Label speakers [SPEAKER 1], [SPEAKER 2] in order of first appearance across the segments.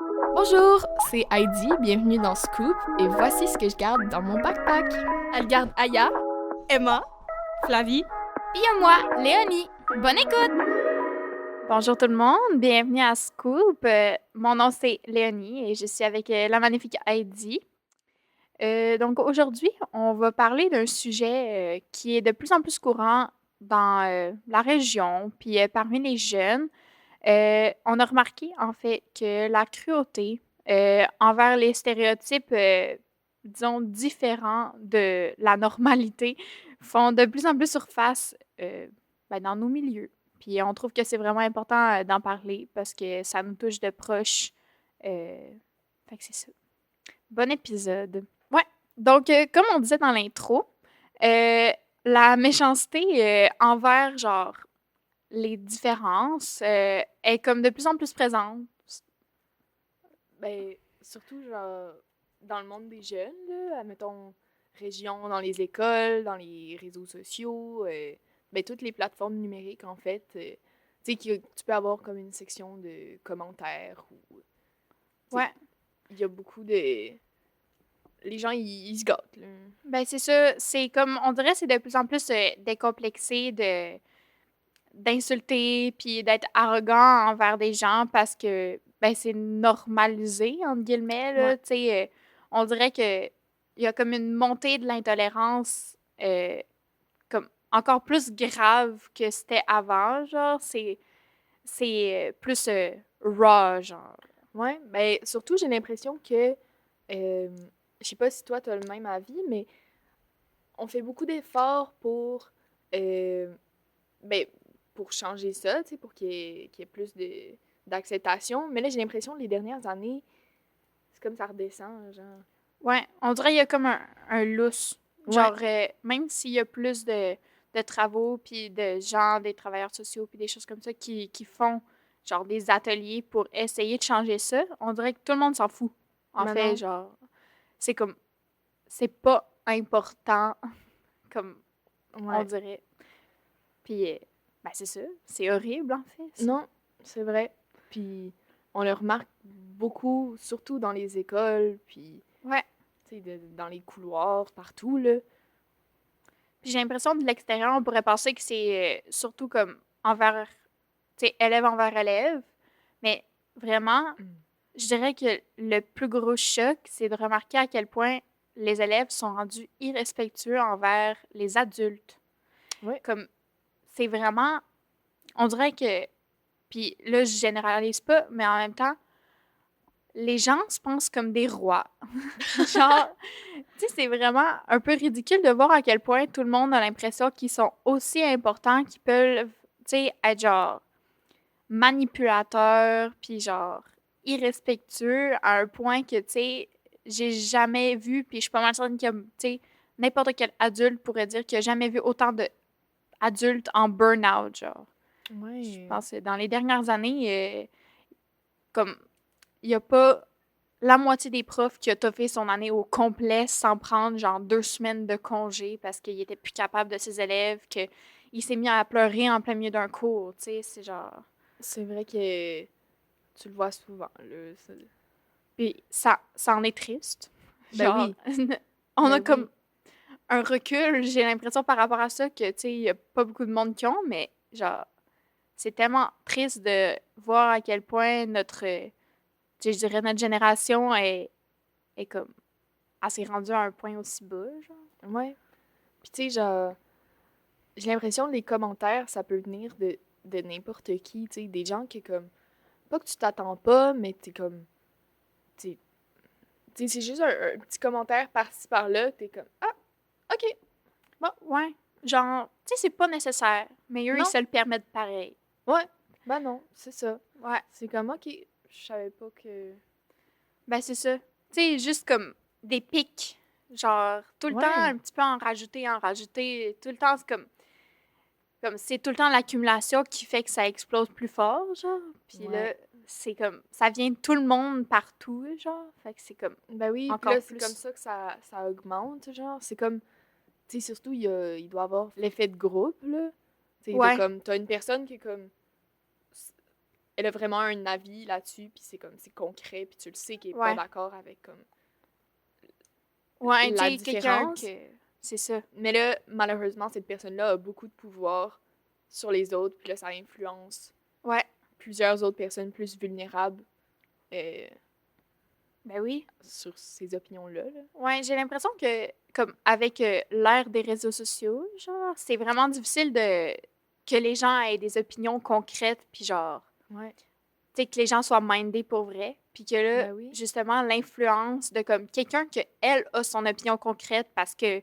[SPEAKER 1] Bonjour, c'est Heidi, bienvenue dans Scoop et voici ce que je garde dans mon backpack.
[SPEAKER 2] Elle garde Aya, Emma, Flavie.
[SPEAKER 3] Puis moi, Léonie. Bonne écoute! Bonjour tout le monde, bienvenue à Scoop. Mon nom c'est Léonie et je suis avec la magnifique Heidi. Donc aujourd'hui, on va parler d'un sujet qui est de plus en plus courant dans la région, puis parmi les jeunes. On a remarqué en fait que la cruauté envers les stéréotypes, disons, différents de la normalité, font de plus en plus surface dans nos milieux. Puis on trouve que c'est vraiment important d'en parler parce que ça nous touche de proche. Fait que c'est ça. Bon épisode. Ouais. Donc, comme on disait dans l'intro, euh, la méchanceté envers, genre, les différences est comme de plus en plus présente.
[SPEAKER 1] Ben, surtout, genre, dans le monde des jeunes, là, admettons, région, dans les écoles, dans les réseaux sociaux, ben, toutes les plateformes numériques, en fait. Tu sais, tu peux avoir comme une section de commentaires ou.
[SPEAKER 3] Ouais.
[SPEAKER 1] Il y a beaucoup de. Les gens, ils se gâtent, là.
[SPEAKER 3] Ben, c'est ça. C'est comme, on dirait, c'est de plus en plus décomplexé d'insulter puis d'être arrogant envers des gens parce que, ben, c'est normalisé, entre guillemets, là.
[SPEAKER 1] Ouais.
[SPEAKER 3] Tu sais, on dirait que il y a comme une montée de l'intolérance comme encore plus grave que c'était avant, genre. C'est plus raw, genre.
[SPEAKER 1] Ouais, ben, surtout, j'ai l'impression que. Je sais pas si toi, t'as le même avis, mais on fait beaucoup d'efforts pour, ben, pour changer ça, tu sais, pour qu'il y ait plus d'acceptation. Mais là, j'ai l'impression que les dernières années, c'est comme ça redescend, genre.
[SPEAKER 3] Ouais, on dirait qu'il y a comme un lousse.
[SPEAKER 1] Ouais.
[SPEAKER 3] Genre, même s'il y a plus de travaux, puis de gens, des travailleurs sociaux, puis des choses comme ça qui font, genre, des ateliers pour essayer de changer ça, on dirait que tout le monde s'en fout. En
[SPEAKER 1] Mais
[SPEAKER 3] fait,
[SPEAKER 1] non.
[SPEAKER 3] genre, c'est comme, c'est pas important, comme on
[SPEAKER 1] Ouais.
[SPEAKER 3] dirait. Puis, ben, c'est ça. C'est horrible, en fait.
[SPEAKER 1] Non, c'est vrai. Puis, on le remarque beaucoup, surtout dans les écoles, puis,
[SPEAKER 3] Ouais.
[SPEAKER 1] tu sais, dans les couloirs, partout, là.
[SPEAKER 3] Puis j'ai l'impression de l'extérieur, on pourrait penser que c'est surtout comme envers, tu sais, élève envers élève. Mais vraiment, je dirais que le plus gros choc, c'est de remarquer à quel point les élèves sont rendus irrespectueux envers les adultes.
[SPEAKER 1] Ouais.
[SPEAKER 3] Comme, c'est vraiment, on dirait que, puis là, je généralise pas, mais en même temps, les gens se pensent comme des rois. Genre, tu sais, c'est vraiment un peu ridicule de voir à quel point tout le monde a l'impression qu'ils sont aussi importants, qu'ils peuvent, tu sais, être genre manipulateurs, puis genre irrespectueux à un point que, tu sais, j'ai jamais vu, puis je suis pas mal certaine que, tu sais, n'importe quel adulte pourrait dire qu'il a jamais vu autant d'adultes en burn-out, genre. Je
[SPEAKER 1] Ouais.
[SPEAKER 3] pense que dans les dernières années, comme, il y a pas la moitié des profs qui a toffé son année au complet sans prendre genre 2 semaines de congé parce qu'il était plus capable de ses élèves, qu'il s'est mis à pleurer en plein milieu d'un cours, tu sais, c'est genre...
[SPEAKER 1] C'est vrai que tu le vois souvent, là.
[SPEAKER 3] Puis ça en est triste.
[SPEAKER 1] Ben
[SPEAKER 3] Genre,
[SPEAKER 1] oui.
[SPEAKER 3] on a
[SPEAKER 1] Ben
[SPEAKER 3] comme
[SPEAKER 1] oui.
[SPEAKER 3] un recul, j'ai l'impression par rapport à ça que, tu sais, il y a pas beaucoup de monde qui ont, mais genre, c'est tellement triste de voir à quel point notre, tu sais, je dirais notre génération est comme, elle s'est rendue à un point aussi bas, genre.
[SPEAKER 1] Ouais. Puis, tu sais, genre, j'ai l'impression que les commentaires, ça peut venir de n'importe qui, tu sais, des gens qui, comme, pas que tu t'attends pas, mais t'es comme, tu sais, c'est juste un petit commentaire par-ci par-là, t'es comme, ah, ok,
[SPEAKER 3] Bon, ouais. Genre, tu sais, c'est pas nécessaire, mais eux, ils
[SPEAKER 1] non,
[SPEAKER 3] se le permettent pareil.
[SPEAKER 1] ouais, ben non, c'est ça.
[SPEAKER 3] Ouais.
[SPEAKER 1] C'est comme, ok, je savais pas que.
[SPEAKER 3] Ben, c'est ça. Tu sais, juste comme des pics. Genre, tout le temps,
[SPEAKER 1] Ouais,
[SPEAKER 3] un petit peu en rajouter. Tout le temps, c'est comme c'est tout le temps l'accumulation qui fait que ça explose plus fort, genre. Puis
[SPEAKER 1] ouais.
[SPEAKER 3] là, c'est comme, ça vient de tout le monde partout, genre. Fait que c'est comme
[SPEAKER 1] Ben oui, puis
[SPEAKER 3] encore
[SPEAKER 1] là, c'est comme
[SPEAKER 3] plus.
[SPEAKER 1] ça que ça augmente, genre. C'est comme, tu sais, surtout, il doit avoir l'effet de groupe, là. Tu sais,
[SPEAKER 3] Ouais.
[SPEAKER 1] comme, t'as une personne qui est comme, elle a vraiment un avis là-dessus, puis c'est concret, puis tu le sais qu'elle est
[SPEAKER 3] Ouais.
[SPEAKER 1] pas d'accord avec comme
[SPEAKER 3] Ouais, tu
[SPEAKER 1] la
[SPEAKER 3] sais, quelqu'un
[SPEAKER 1] différence.
[SPEAKER 3] que... C'est ça.
[SPEAKER 1] Mais là, malheureusement, cette personne-là a beaucoup de pouvoir sur les autres, puis là, ça influence
[SPEAKER 3] Ouais,
[SPEAKER 1] plusieurs autres personnes plus vulnérables euh,
[SPEAKER 3] ben oui.
[SPEAKER 1] sur ces opinions-là. Là.
[SPEAKER 3] Ouais, j'ai l'impression que, comme avec l'ère des réseaux sociaux, genre, c'est vraiment difficile de que les gens aient des opinions concrètes, puis genre,
[SPEAKER 1] Ouais.
[SPEAKER 3] tu sais, que les gens soient mindés pour vrai, puis que là,
[SPEAKER 1] Ben oui.
[SPEAKER 3] justement, l'influence de comme quelqu'un que elle a son opinion concrète parce que,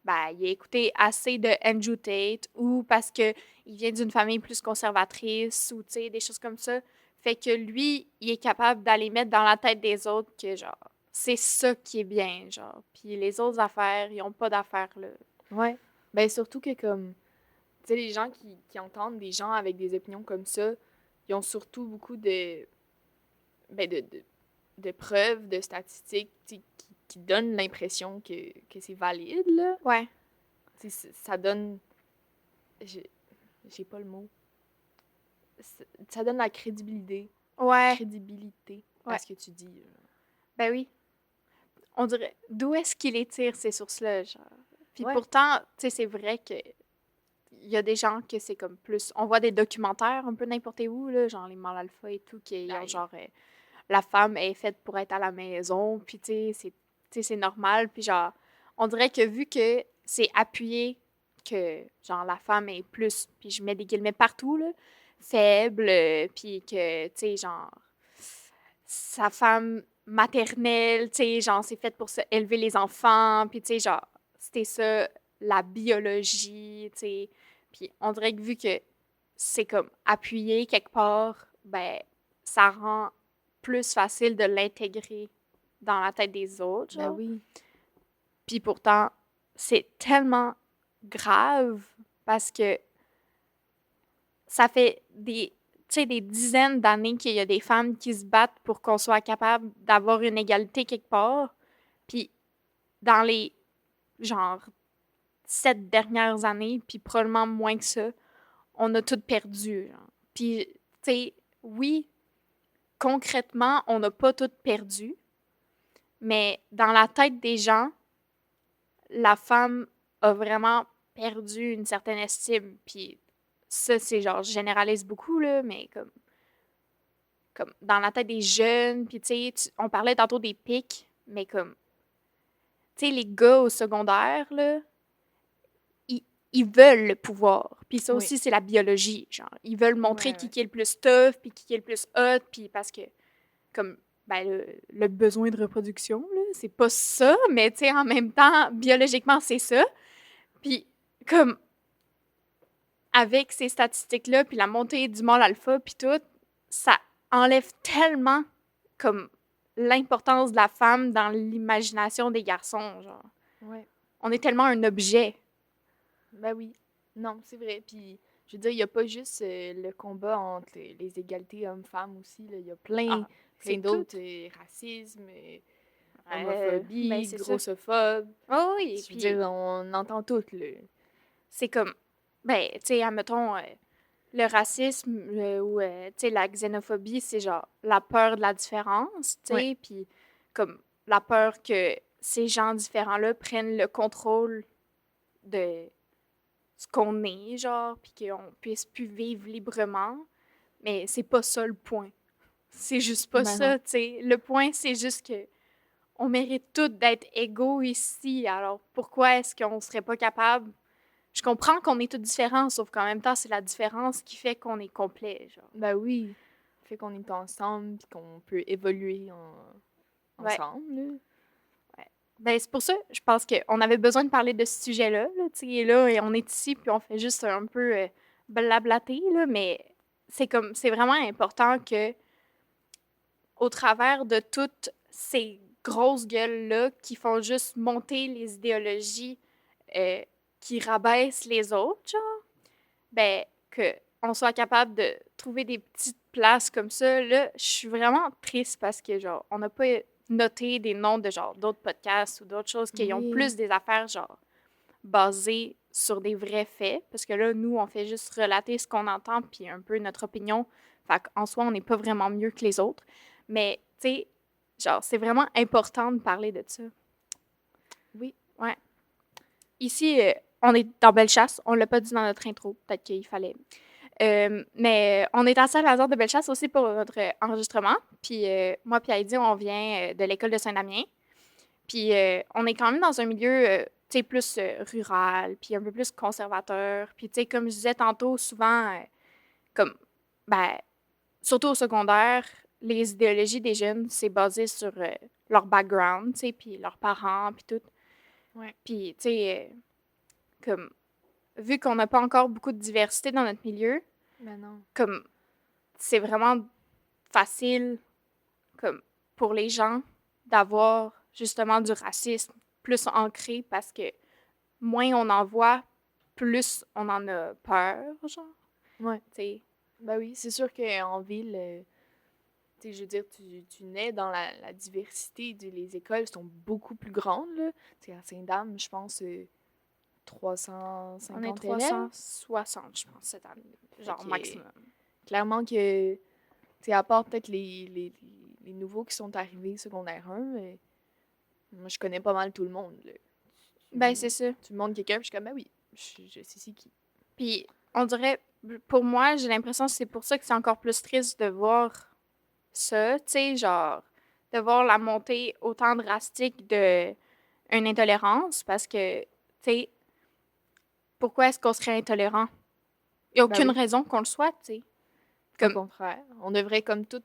[SPEAKER 3] ben, il a écouté assez de Andrew Tate ou parce que il vient d'une famille plus conservatrice ou, tu sais, des choses comme ça, fait que lui, il est capable d'aller mettre dans la tête des autres que, genre, c'est ça qui est bien, genre. Puis les autres affaires, ils ont pas d'affaires là.
[SPEAKER 1] Ouais. Ben surtout que comme, tu sais, les gens qui entendent des gens avec des opinions comme ça, ils ont surtout beaucoup ben de preuves, de statistiques, tu sais, qui donnent l'impression que c'est valide, là.
[SPEAKER 3] Ouais.
[SPEAKER 1] Tu sais, ça donne... J'ai pas le mot. Ça donne la
[SPEAKER 3] Ouais.
[SPEAKER 1] crédibilité
[SPEAKER 3] Ouais.
[SPEAKER 1] à ce que tu dis. Là.
[SPEAKER 3] Ben oui. On dirait, d'où est-ce qu'il les tire, ces sources-là, genre? Puis
[SPEAKER 1] Ouais.
[SPEAKER 3] pourtant, tu sais, c'est vrai que il y a des gens que c'est comme plus... On voit des documentaires un peu n'importe où, là, genre les mâles alpha et tout, qui ont
[SPEAKER 1] Aïe.
[SPEAKER 3] genre... la femme est faite pour être à la maison, puis tu sais, c'est normal. Puis genre, on dirait que vu que c'est appuyé que, genre, la femme est plus, puis je mets des guillemets partout, là, faible, puis que, tu sais, genre, sa femme maternelle, tu sais, genre, c'est fait pour élever les enfants, puis tu sais, genre, c'était ça, la biologie, tu sais. Puis on dirait que vu que c'est comme appuyé quelque part, ben, ça rend plus facile de l'intégrer dans la tête des autres,
[SPEAKER 1] Ben
[SPEAKER 3] genre.
[SPEAKER 1] oui.
[SPEAKER 3] Puis pourtant, c'est tellement grave parce que ça fait des, tu sais, des dizaines d'années qu'il y a des femmes qui se battent pour qu'on soit capable d'avoir une égalité quelque part. Puis dans les, genre, 7 dernières années, puis probablement moins que ça, on a tout perdu. Genre. Puis, tu sais, oui, concrètement, on n'a pas tout perdu, mais dans la tête des gens, la femme a vraiment perdu une certaine estime. Puis ça, c'est genre, je généralise beaucoup, là, mais comme dans la tête des jeunes, puis tu sais, on parlait tantôt des pics, mais comme, tu sais, les gars au secondaire, là, ils veulent le pouvoir. Puis ça
[SPEAKER 1] Oui.
[SPEAKER 3] aussi, c'est la biologie, genre. Ils veulent montrer
[SPEAKER 1] Ouais, ouais.
[SPEAKER 3] qui est le plus tough, puis qui est le plus hot, puis parce que, comme, ben, le besoin de reproduction, là, c'est pas ça, mais tu sais, en même temps, biologiquement, c'est ça. Puis, comme, avec ces statistiques-là, puis la montée du mâle alpha, puis tout, ça enlève tellement, comme, l'importance de la femme dans l'imagination des garçons, genre.
[SPEAKER 1] Ouais.
[SPEAKER 3] On est tellement un objet.
[SPEAKER 1] Ben oui. Non, c'est vrai. Puis, je veux dire, il n'y a pas juste le combat entre les égalités hommes-femmes aussi. Là. Il y a plein,
[SPEAKER 3] Ah,
[SPEAKER 1] plein
[SPEAKER 3] c'est
[SPEAKER 1] d'autres
[SPEAKER 3] tout.
[SPEAKER 1] racisme,
[SPEAKER 3] Ben,
[SPEAKER 1] homophobie,
[SPEAKER 3] c'est ça.
[SPEAKER 1] grossophobe.
[SPEAKER 3] Oh oui,
[SPEAKER 1] Je veux
[SPEAKER 3] puis
[SPEAKER 1] dire, on entend tout, là.
[SPEAKER 3] c'est comme, ben, tu sais, admettons, le racisme ou, tu sais, la xénophobie, c'est genre la peur de la différence, tu
[SPEAKER 1] Ouais.
[SPEAKER 3] sais, puis comme la peur que ces gens différents-là prennent le contrôle de ce qu'on est, genre, puis qu'on puisse plus vivre librement. Mais c'est pas ça le point. C'est juste pas
[SPEAKER 1] Ben non.
[SPEAKER 3] ça, tu sais. Le point, c'est juste que on mérite toutes d'être égaux ici. Alors pourquoi est-ce qu'on serait pas capable? Je comprends qu'on est tous différents, sauf qu'en même temps, c'est la différence qui fait qu'on est complet, genre.
[SPEAKER 1] Ben oui. Fait qu'on est ensemble, puis qu'on peut évoluer
[SPEAKER 3] Ouais.
[SPEAKER 1] ensemble, là.
[SPEAKER 3] Ben, c'est pour ça, je pense qu'on avait besoin de parler de ce sujet-là, là, tu sais, et là, et on est ici, puis on fait juste un peu blablater, là, mais c'est vraiment important que, au travers de toutes ces grosses gueules-là qui font juste monter les idéologies qui rabaissent les autres, genre, ben, que on soit capable de trouver des petites places comme ça. Là, je suis vraiment triste parce que, genre, on n'a pas noté des noms de, genre, d'autres podcasts ou d'autres choses qui ont
[SPEAKER 1] Oui.
[SPEAKER 3] plus des affaires, genre, basées sur des vrais faits. Parce que là, nous, on fait juste relater ce qu'on entend puis un peu notre opinion Fait qu'en soi, on n'est pas vraiment mieux que les autres. Mais, tu sais, genre, c'est vraiment important de parler de ça.
[SPEAKER 1] Oui.
[SPEAKER 3] Ouais. Ici, on est dans Bellechasse. On l'a pas dit dans notre intro. Peut-être qu'il fallait. Mais on est à Saint-Lazare de Bellechasse aussi pour notre enregistrement. Puis moi puis Heidi, on vient de l'école de Saint-Damien. Puis on est quand même dans un milieu, tu sais, plus rural, puis un peu plus conservateur. Puis, tu sais, comme je disais tantôt, souvent, comme, ben, surtout au secondaire, les idéologies des jeunes, c'est basé sur leur background, tu sais, puis leurs parents, puis tout.
[SPEAKER 1] Ouais.
[SPEAKER 3] Puis, tu sais, comme, vu qu'on n'a pas encore beaucoup de diversité dans notre milieu,
[SPEAKER 1] Ben non.
[SPEAKER 3] comme, c'est vraiment facile, comme, pour les gens d'avoir justement du racisme plus ancré parce que moins on en voit, plus on en a peur, genre.
[SPEAKER 1] Ouais.
[SPEAKER 3] Tu sais.
[SPEAKER 1] Ben oui, c'est sûr qu'en ville, tu sais, je veux dire, tu nais dans la diversité. Les écoles sont beaucoup plus grandes, là. Tu sais, à Sainte-Dame, je pense,
[SPEAKER 3] On est
[SPEAKER 1] 350 élèves.
[SPEAKER 3] 360, je pense, cette année. Genre
[SPEAKER 1] que-
[SPEAKER 3] maximum.
[SPEAKER 1] Clairement que, tu sais, à part peut-être les nouveaux qui sont arrivés secondaire 1, mais moi, je connais pas mal tout le monde, là.
[SPEAKER 3] Ben, c'est ça.
[SPEAKER 1] Tu me montres quelqu'un, puis je suis comme, ben oui, je sais c'est qui.
[SPEAKER 3] Puis, on dirait, pour moi, j'ai l'impression que c'est pour ça que c'est encore plus triste de voir ça, tu sais, genre, de voir la montée autant drastique de une intolérance, parce que, tu sais, pourquoi est-ce qu'on serait intolérant? Il n'y a
[SPEAKER 1] Ben
[SPEAKER 3] aucune
[SPEAKER 1] oui.
[SPEAKER 3] raison qu'on le soit, tu sais.
[SPEAKER 1] Au
[SPEAKER 3] Comme,
[SPEAKER 1] contraire, on devrait comme toutes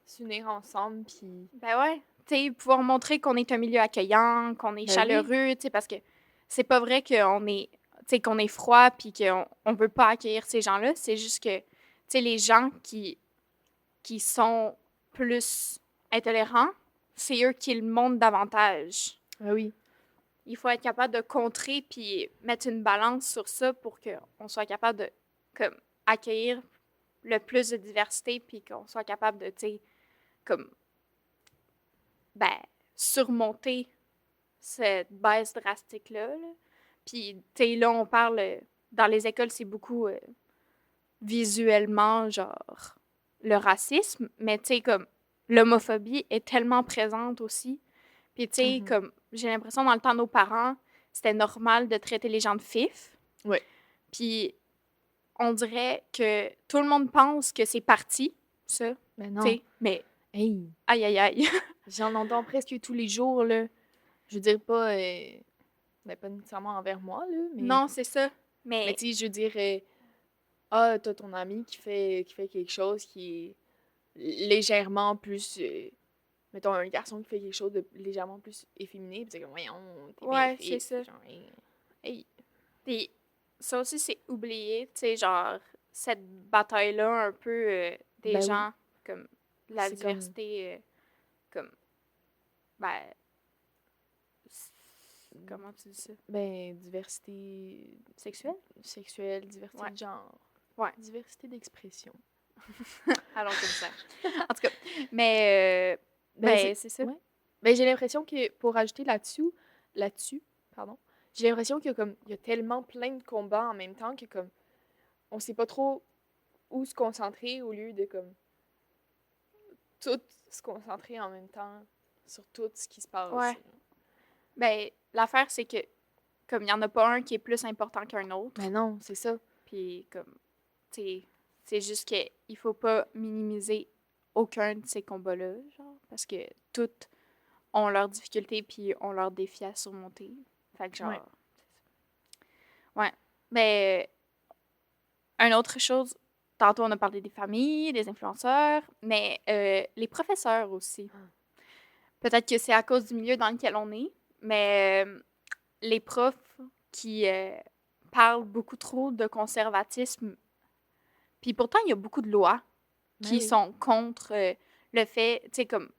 [SPEAKER 1] s'unir ensemble, puis
[SPEAKER 3] ben ouais, tu sais, pouvoir montrer qu'on est un milieu accueillant, qu'on est
[SPEAKER 1] Ben oui.
[SPEAKER 3] chaleureux, tu sais, parce que c'est pas vrai qu'on est, tu sais, qu'on est froid puis qu'on veut pas accueillir ces gens-là. C'est juste que, tu sais, les gens qui sont plus intolérants, c'est eux qui le montrent davantage.
[SPEAKER 1] ben oui.
[SPEAKER 3] Il faut être capable de contrer puis mettre une balance sur ça pour qu'on soit capable de, comme, accueillir le plus de diversité puis qu'on soit capable de, tu sais, comme, ben, surmonter cette baisse drastique-là. Là. Puis, tu sais, là, on parle, dans les écoles, c'est beaucoup visuellement, genre, le racisme, mais tu sais, comme, l'homophobie est tellement présente aussi. Puis, tu sais,
[SPEAKER 1] Mhm.
[SPEAKER 3] comme, j'ai l'impression, dans le temps de nos parents, c'était normal de traiter les gens de fif.
[SPEAKER 1] Ouais.
[SPEAKER 3] Puis, on dirait que tout le monde pense que c'est parti, ça,
[SPEAKER 1] Ben
[SPEAKER 3] tu
[SPEAKER 1] non.
[SPEAKER 3] sais, mais
[SPEAKER 1] Hey,
[SPEAKER 3] aïe, aïe, aïe.
[SPEAKER 1] j'en entends presque tous les jours, là. Je veux dire, pas, ben, pas nécessairement envers moi, là, mais...
[SPEAKER 3] Non, c'est ça.
[SPEAKER 1] Mais
[SPEAKER 3] Mais,
[SPEAKER 1] tu sais, je veux dire, ah, t'as ton ami qui fait quelque chose qui est légèrement plus... mettons, un garçon qui fait quelque chose de légèrement plus efféminé, pis c'est comme, voyons, t'es bien
[SPEAKER 3] ouais,
[SPEAKER 1] fait.
[SPEAKER 3] c'est ça.
[SPEAKER 1] Genre, hey.
[SPEAKER 3] Puis ça aussi, c'est oublié, tu sais, genre, cette bataille-là un peu des
[SPEAKER 1] Ben oui.
[SPEAKER 3] gens, comme la
[SPEAKER 1] C'est comme-
[SPEAKER 3] diversité, comme, ben, comment tu dis ça?
[SPEAKER 1] Ben, diversité
[SPEAKER 3] Sexuelle?
[SPEAKER 1] sexuelle, diversité
[SPEAKER 3] Ouais.
[SPEAKER 1] de genre.
[SPEAKER 3] Ouais.
[SPEAKER 1] Diversité d'expression.
[SPEAKER 3] Allons comme ça. En tout cas, mais, ben, c'est ça.
[SPEAKER 1] Ouais. Ben, j'ai l'impression que, pour ajouter là-dessus, pardon, j'ai l'impression qu'il y a comme, il y a tellement plein de combats en même temps que, comme, on sait pas trop où se concentrer au lieu de, comme, tout se concentrer en même temps sur tout ce qui se passe.
[SPEAKER 3] Ouais. Ben, l'affaire, c'est que, comme il n'y en a pas un qui est plus important qu'un autre,
[SPEAKER 1] Ben non, c'est ça.
[SPEAKER 3] puis comme, tu sais, c'est juste qu'il faut pas minimiser aucun de ces combats-là, genre, parce que toutes ont leurs difficultés puis ont leurs défis à surmonter. Fait que genre,
[SPEAKER 1] Ouais.
[SPEAKER 3] ouais. Mais, une autre chose, tantôt on a parlé des familles, des influenceurs, mais les professeurs aussi. Peut-être que c'est à cause du milieu dans lequel on est, mais les profs qui parlent beaucoup trop de conservatisme, puis pourtant, il y a beaucoup de lois
[SPEAKER 1] Ben
[SPEAKER 3] qui
[SPEAKER 1] oui.
[SPEAKER 3] sont contre le fait, tu sais, comme,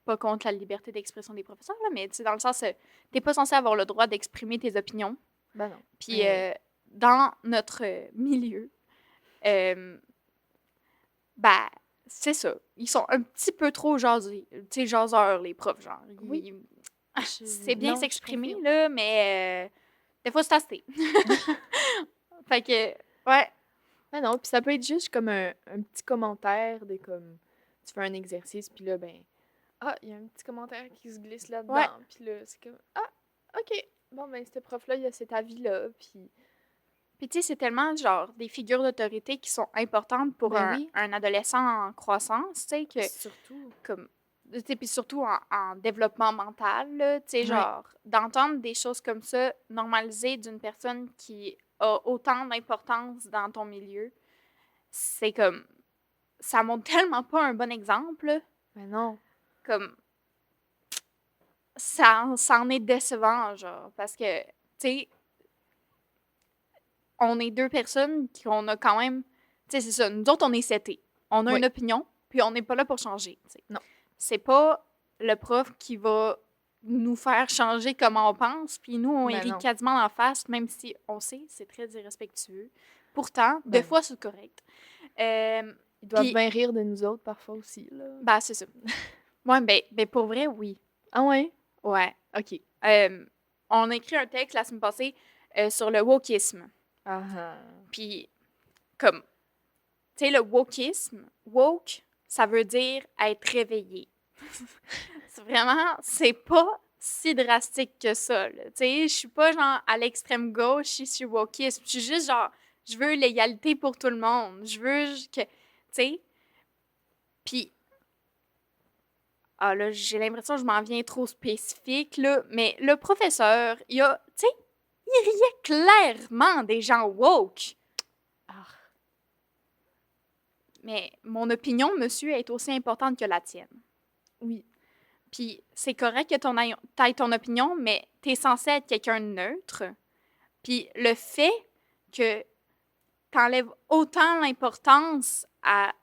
[SPEAKER 3] pas contre la liberté d'expression des professeurs, là, mais tu sais, dans le sens, t'es pas censé avoir le droit d'exprimer tes opinions.
[SPEAKER 1] Ben non.
[SPEAKER 3] Puis
[SPEAKER 1] Ouais.
[SPEAKER 3] dans notre milieu, ben, c'est ça. Ils sont un petit peu trop jasés, tu sais, jaseurs, les profs, genre.
[SPEAKER 1] Oui.
[SPEAKER 3] C'est bien
[SPEAKER 1] Non, je
[SPEAKER 3] s'exprimer,
[SPEAKER 1] confirme.
[SPEAKER 3] là, mais des fois, c'est assez. Fait que, ouais.
[SPEAKER 1] Ah non, puis ça peut être juste comme un petit commentaire de comme tu fais un exercice puis là ben il y a un petit commentaire qui se glisse
[SPEAKER 3] Ouais.
[SPEAKER 1] là-dedans puis là c'est comme OK. Bon ben ce prof là, il a cet avis là puis
[SPEAKER 3] Puis tu sais, c'est tellement genre des figures d'autorité qui sont importantes pour
[SPEAKER 1] ben oui,
[SPEAKER 3] un adolescent en croissance, tu sais, que
[SPEAKER 1] surtout.
[SPEAKER 3] comme tu sais, puis surtout en développement mental, là, tu sais,
[SPEAKER 1] Ouais.
[SPEAKER 3] genre d'entendre des choses comme ça normalisées d'une personne qui a autant d'importance dans ton milieu, c'est comme ça montre tellement pas un bon exemple, là.
[SPEAKER 1] Ben non.
[SPEAKER 3] Comme ça en est décevant, genre, parce que, tu sais, on est deux personnes qui on a quand même, tu sais, c'est ça, nous autres, on est setés. On a
[SPEAKER 1] Oui.
[SPEAKER 3] une opinion, puis on n'est pas là pour changer, tu sais.
[SPEAKER 1] Non.
[SPEAKER 3] C'est pas le prof qui va nous faire changer comment on pense, puis nous, on
[SPEAKER 1] Ben
[SPEAKER 3] rit
[SPEAKER 1] non.
[SPEAKER 3] quasiment en face, même si on sait, c'est très irrespectueux. Pourtant, des
[SPEAKER 1] Ben
[SPEAKER 3] fois, c'est correct.
[SPEAKER 1] ils doivent
[SPEAKER 3] Puis,
[SPEAKER 1] bien rire de nous autres parfois aussi là.
[SPEAKER 3] ben, c'est ça. Ouais, ben, pour vrai, oui.
[SPEAKER 1] Ah ouais?
[SPEAKER 3] Ouais.
[SPEAKER 1] OK.
[SPEAKER 3] On a écrit un texte la semaine passée sur le wokisme.
[SPEAKER 1] Ah ah.
[SPEAKER 3] Puis, comme, tu sais, le wokisme, woke, ça veut dire être réveillé. C'est pas si drastique que ça, là. Tu sais, je suis pas genre à l'extrême gauche, je suis wokisme. Je suis juste genre, je veux l'égalité pour tout le monde. Je veux que, tu sais, puis, là, j'ai l'impression que je m'en viens trop spécifique, là, mais le professeur, il a, tu sais, il riait clairement des gens woke.
[SPEAKER 1] Ah.
[SPEAKER 3] Mais mon opinion, monsieur, est aussi importante que la tienne.
[SPEAKER 1] Oui.
[SPEAKER 3] Puis c'est correct que t'aies ton opinion, mais t'es censé être quelqu'un de neutre. Puis le fait que t'enlèves autant l'importance à,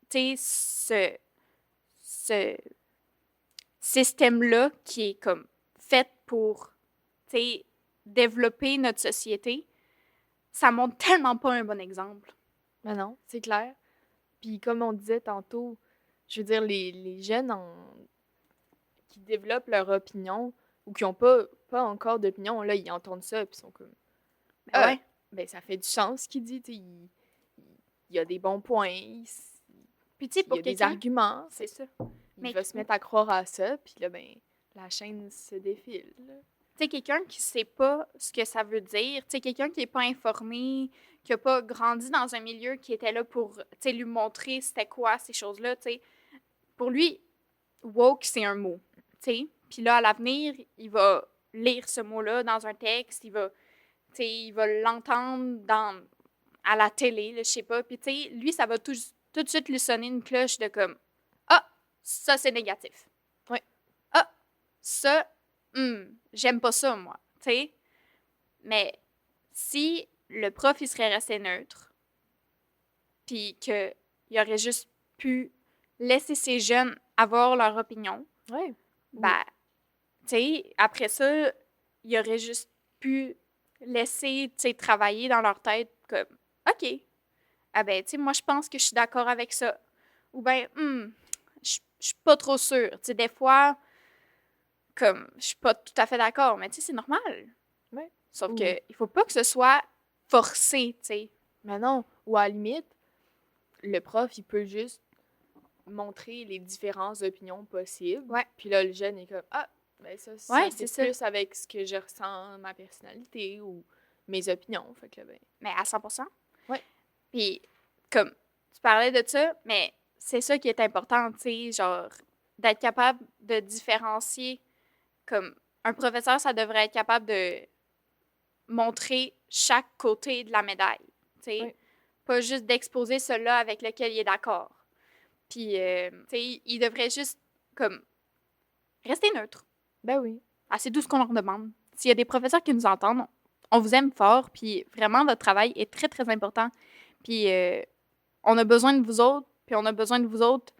[SPEAKER 3] tu sais, ce système-là qui est comme fait pour, tu sais, développer notre société, ça montre tellement pas un bon exemple.
[SPEAKER 1] Ben non, c'est clair. Puis comme on disait tantôt, je veux dire, les jeunes qui développent leur opinion ou qui n'ont pas encore d'opinion, là, ils entendent ça et ils sont comme
[SPEAKER 3] Ben ouais.
[SPEAKER 1] ben ça fait du sens ce qu'il dit, tu sais, il y a des bons points,
[SPEAKER 3] Puis tu sais,
[SPEAKER 1] il y
[SPEAKER 3] pour
[SPEAKER 1] a des
[SPEAKER 3] quelqu'un,
[SPEAKER 1] arguments,
[SPEAKER 3] c'est ça.
[SPEAKER 1] il
[SPEAKER 3] Mais
[SPEAKER 1] va se mettre à croire à ça, puis là, ben, la chaîne se défile, là.
[SPEAKER 3] tu sais, quelqu'un qui sait pas ce que ça veut dire, tu sais, quelqu'un qui est pas informé, qui a pas grandi dans un milieu qui était là pour, tu sais, lui montrer c'était quoi ces choses-là, tu sais. Pour lui, woke, c'est un mot, tu sais. Puis là, à l'avenir, il va lire ce mot-là dans un texte, tu sais, il va l'entendre à la télé, là, je sais pas. Puis tu sais, lui, ça va tout de suite lui sonner une cloche de comme, ah, ça, c'est négatif.
[SPEAKER 1] Ouais.
[SPEAKER 3] Ah, ça, j'aime pas ça, moi, tu sais. Mais si le prof, il serait resté neutre, puis qu'il aurait juste pu laisser ces jeunes avoir leur opinion,
[SPEAKER 1] Ouais.
[SPEAKER 3] ben, tu sais, après ça, il aurait juste pu laisser, tu sais, travailler dans leur tête comme, OK, ah ben, tu sais, moi, je pense que je suis d'accord avec ça. Ou ben, je suis pas trop sûre. Tu sais, des fois, comme, je suis pas tout à fait d'accord, mais tu sais, c'est normal.
[SPEAKER 1] Ouais.
[SPEAKER 3] Sauf
[SPEAKER 1] Ou-
[SPEAKER 3] que il faut pas que ce soit forcé, tu sais.
[SPEAKER 1] Mais non, ou à la limite, le prof, il peut juste montrer les différentes opinions possibles.
[SPEAKER 3] Ouais.
[SPEAKER 1] Puis là, le jeune est comme ben ça
[SPEAKER 3] Ouais,
[SPEAKER 1] c'est
[SPEAKER 3] c'est ça.
[SPEAKER 1] plus avec ce que je ressens, ma personnalité ou mes opinions. Fait que là, ben,
[SPEAKER 3] Mais à 100%.
[SPEAKER 1] Ouais.
[SPEAKER 3] Puis, comme, tu parlais de ça, mais c'est ça qui est important, tu sais, genre, d'être capable de différencier. Comme, un professeur, ça devrait être capable de montrer chaque côté de la médaille, tu sais.
[SPEAKER 1] Oui.
[SPEAKER 3] Pas juste d'exposer celui-là avec lequel il est d'accord. Puis, tu sais, il devrait juste, comme, rester neutre.
[SPEAKER 1] Ben oui.
[SPEAKER 3] Ah, c'est tout ce qu'on leur demande. S'il y a des professeurs qui nous entendent, on vous aime fort, puis vraiment, votre travail est très, très important. Puis, on a besoin de vous autres, puis on a besoin de vous autres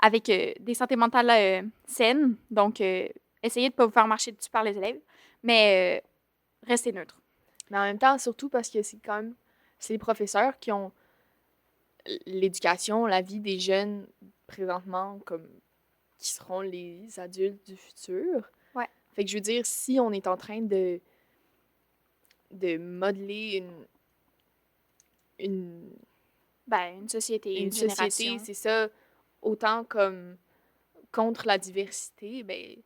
[SPEAKER 3] avec des santé mentales saines. Donc, essayez de ne pas vous faire marcher dessus par les élèves, mais restez neutre.
[SPEAKER 1] Mais en même temps, surtout parce que c'est les professeurs qui ont l'éducation, la vie des jeunes présentement, comme qui seront les adultes du futur.
[SPEAKER 3] Ouais.
[SPEAKER 1] Fait que je veux dire, si on est en train de modeler une
[SPEAKER 3] Ben, une société,
[SPEAKER 1] Une
[SPEAKER 3] une
[SPEAKER 1] société,
[SPEAKER 3] génération.
[SPEAKER 1] c'est ça, autant comme contre la diversité, ben,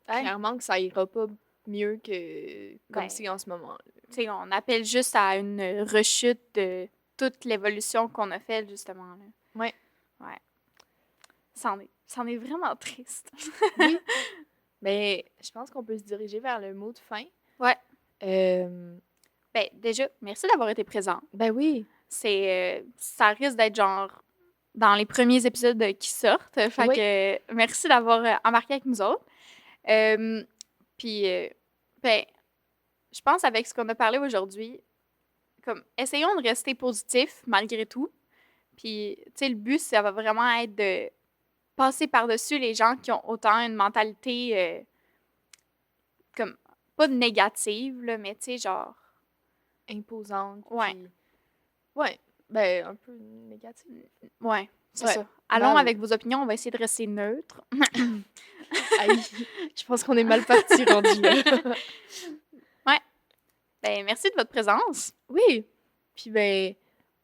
[SPEAKER 3] Ouais.
[SPEAKER 1] clairement que ça ira pas mieux que comme
[SPEAKER 3] Ben,
[SPEAKER 1] c'est en ce moment.
[SPEAKER 3] tu sais, on appelle juste à une rechute de toute l'évolution qu'on a faite, justement, là.
[SPEAKER 1] Ouais.
[SPEAKER 3] Ouais. C'en est vraiment triste.
[SPEAKER 1] Oui. Mais je pense qu'on peut se diriger vers le mot de fin.
[SPEAKER 3] Ouais.
[SPEAKER 1] Euh,
[SPEAKER 3] Ben, déjà, merci d'avoir été présent.
[SPEAKER 1] ben oui.
[SPEAKER 3] Ça risque d'être genre dans les premiers épisodes qui sortent. Fait
[SPEAKER 1] Oui.
[SPEAKER 3] que merci d'avoir embarqué avec nous autres. Euh, Puis, ben, je pense avec ce qu'on a parlé aujourd'hui, comme essayons de rester positifs malgré tout. Puis, tu sais, le but, ça va vraiment être de passer par-dessus les gens qui ont autant une mentalité comme pas négative, là, mais tu sais, genre.
[SPEAKER 1] Imposante.
[SPEAKER 3] Ouais.
[SPEAKER 1] Puis... Ouais. Ben, un peu négative.
[SPEAKER 3] Ouais, c'est
[SPEAKER 1] Ouais.
[SPEAKER 3] ça. Allons
[SPEAKER 1] Ben oui.
[SPEAKER 3] avec vos opinions, on va essayer de rester neutre.
[SPEAKER 1] Aïe, je pense qu'on est mal parti rendu là.
[SPEAKER 3] Ouais. Ben, merci de votre présence.
[SPEAKER 1] Oui. Puis ben,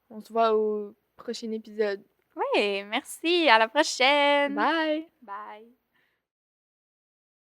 [SPEAKER 1] on se voit au prochain épisode.
[SPEAKER 3] Oui, merci. À la prochaine.
[SPEAKER 1] Bye!
[SPEAKER 3] Bye.